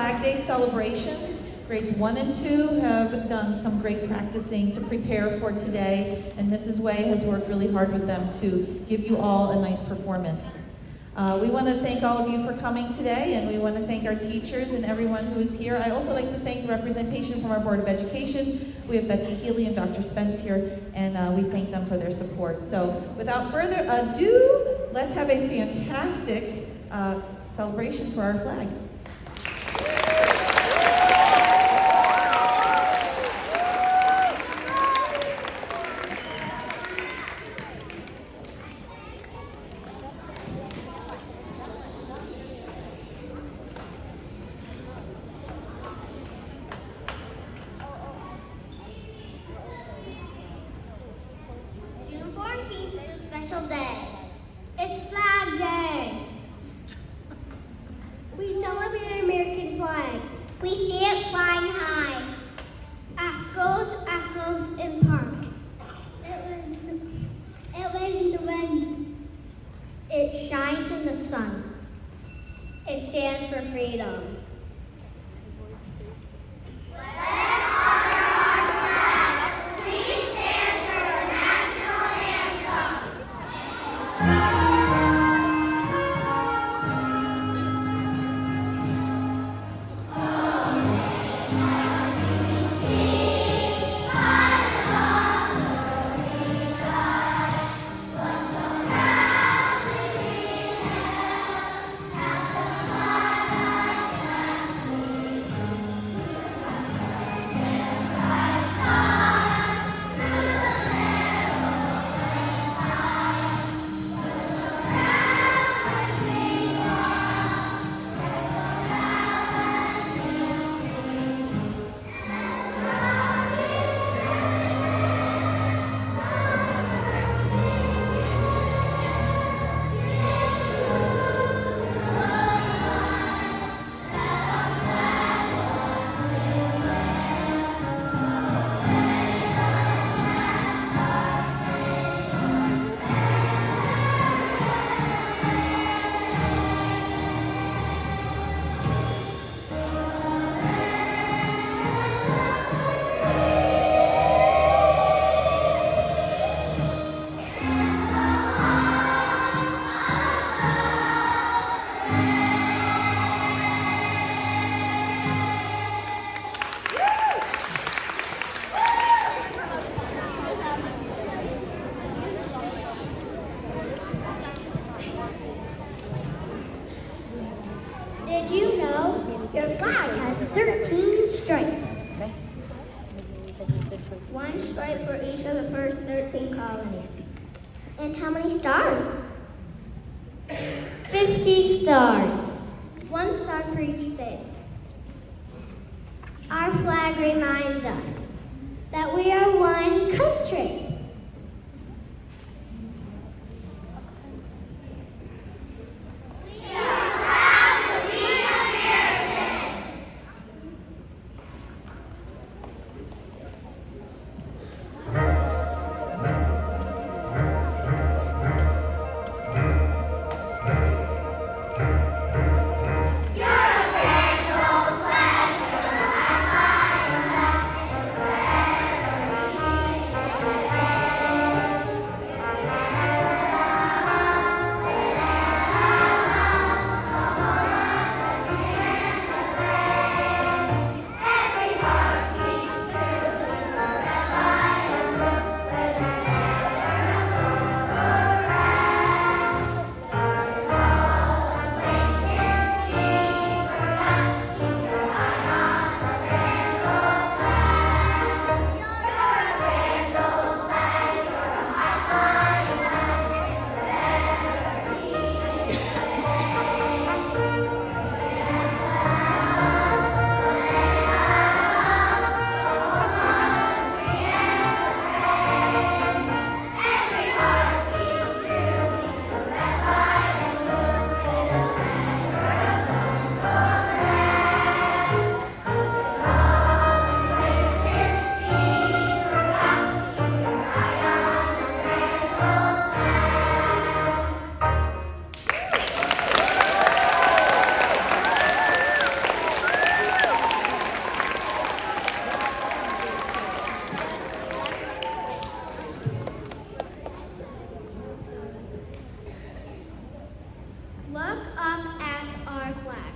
Flag Day celebration. Grades 1 and 2 have done some great practicing to prepare for today, and Mrs. Way has worked really hard with them to give you all a nice performance. We want to thank all of you for coming today, and we want to thank our teachers and everyone who is here. I also like to thank the representation from our Board of Education. We have Betsy Healy and Dr. Spence here, and we thank them for their support. So without further ado, let's have a fantastic celebration for our flag. And how many stars? 50 stars. 1 star for each state. Our flag reminds us that we are one country. Look up at our flag.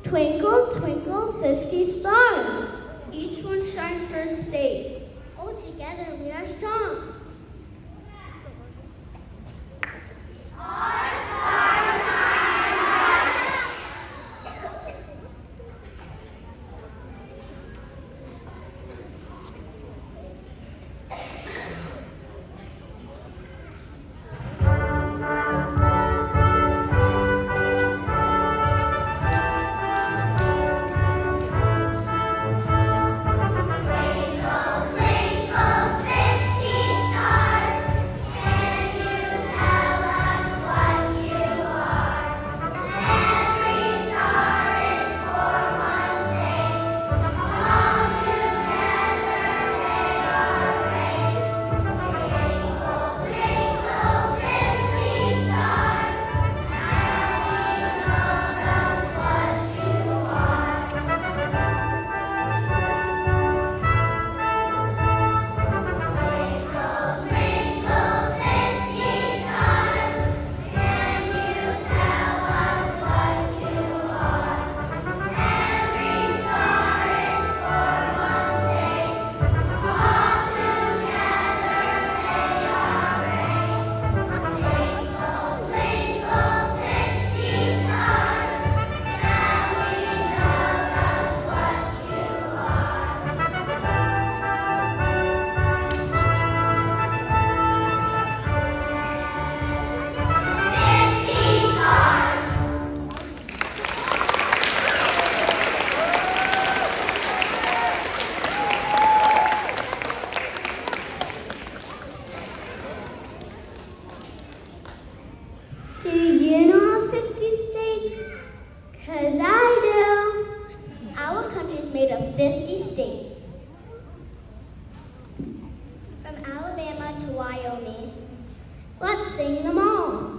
Twinkle, twinkle, 50 stars. Each one shines for a state. All together we are strong. Do you know all 50 states? 'Cause I do. Our country's made of 50 states. From Alabama to Wyoming. Let's sing them all.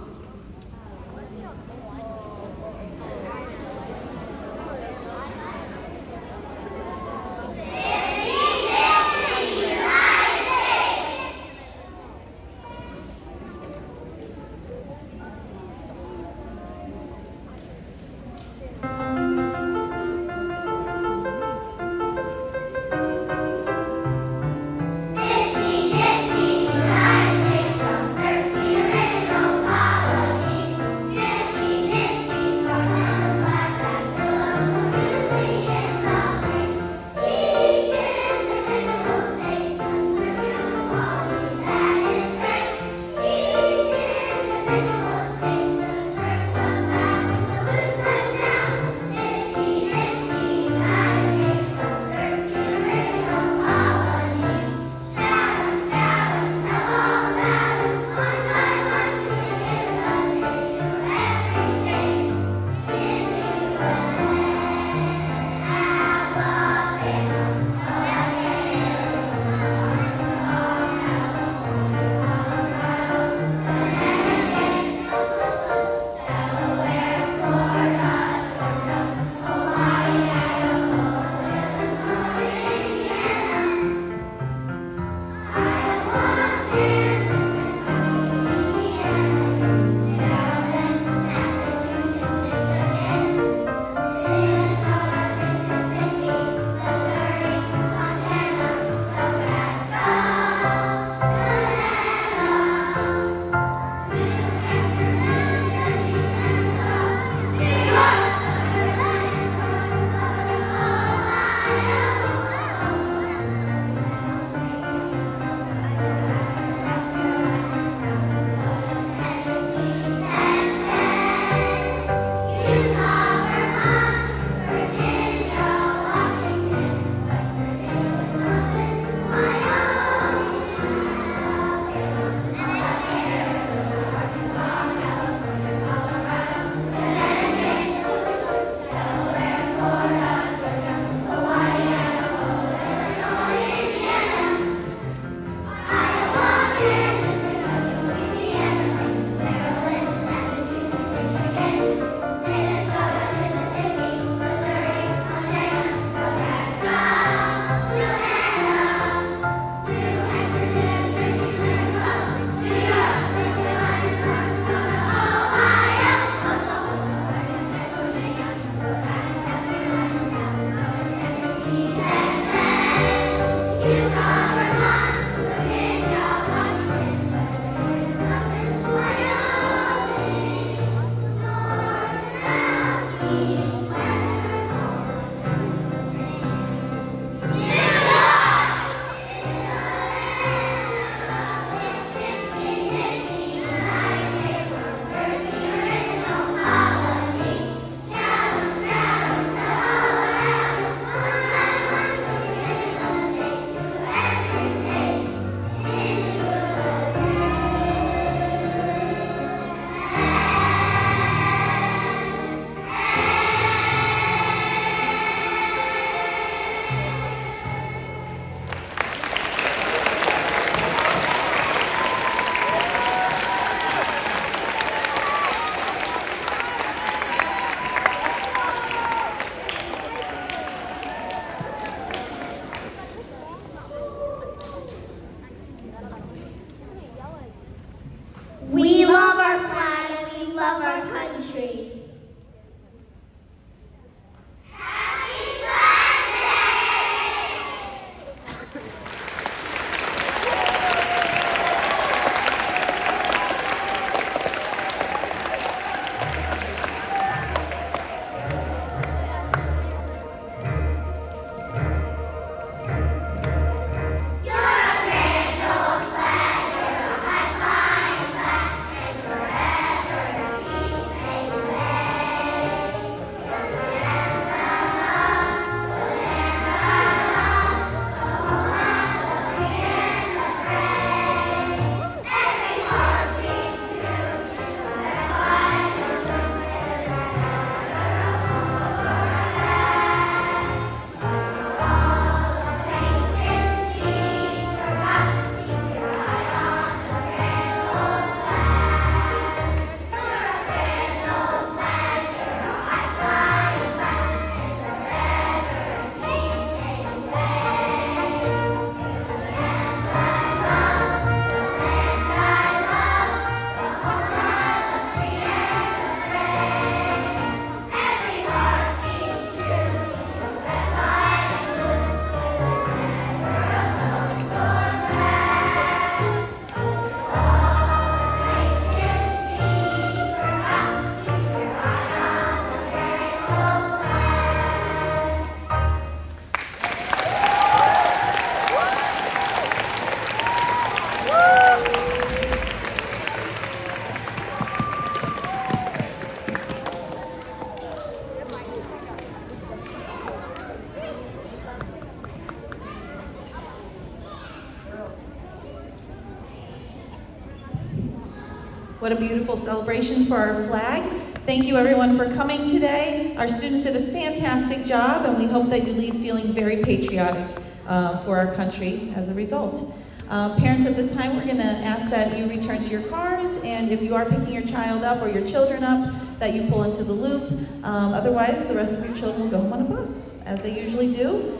What a beautiful celebration for our flag. Thank you everyone for coming today. Our students did a fantastic job, and we hope that you leave feeling very patriotic for our country as a result. Parents, at this time, we're going to ask that you return to your cars, and if you are picking your child up or your children up, that you pull into the loop. Otherwise, the rest of your children will go home on a bus, as they usually do.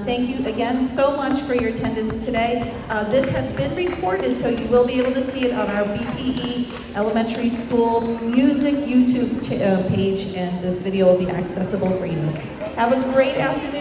Thank you again so much for your attendance today. This has been recorded, so you will be able to see it on our BPE Elementary School Music YouTube page, and this video will be accessible for you. Have a great afternoon.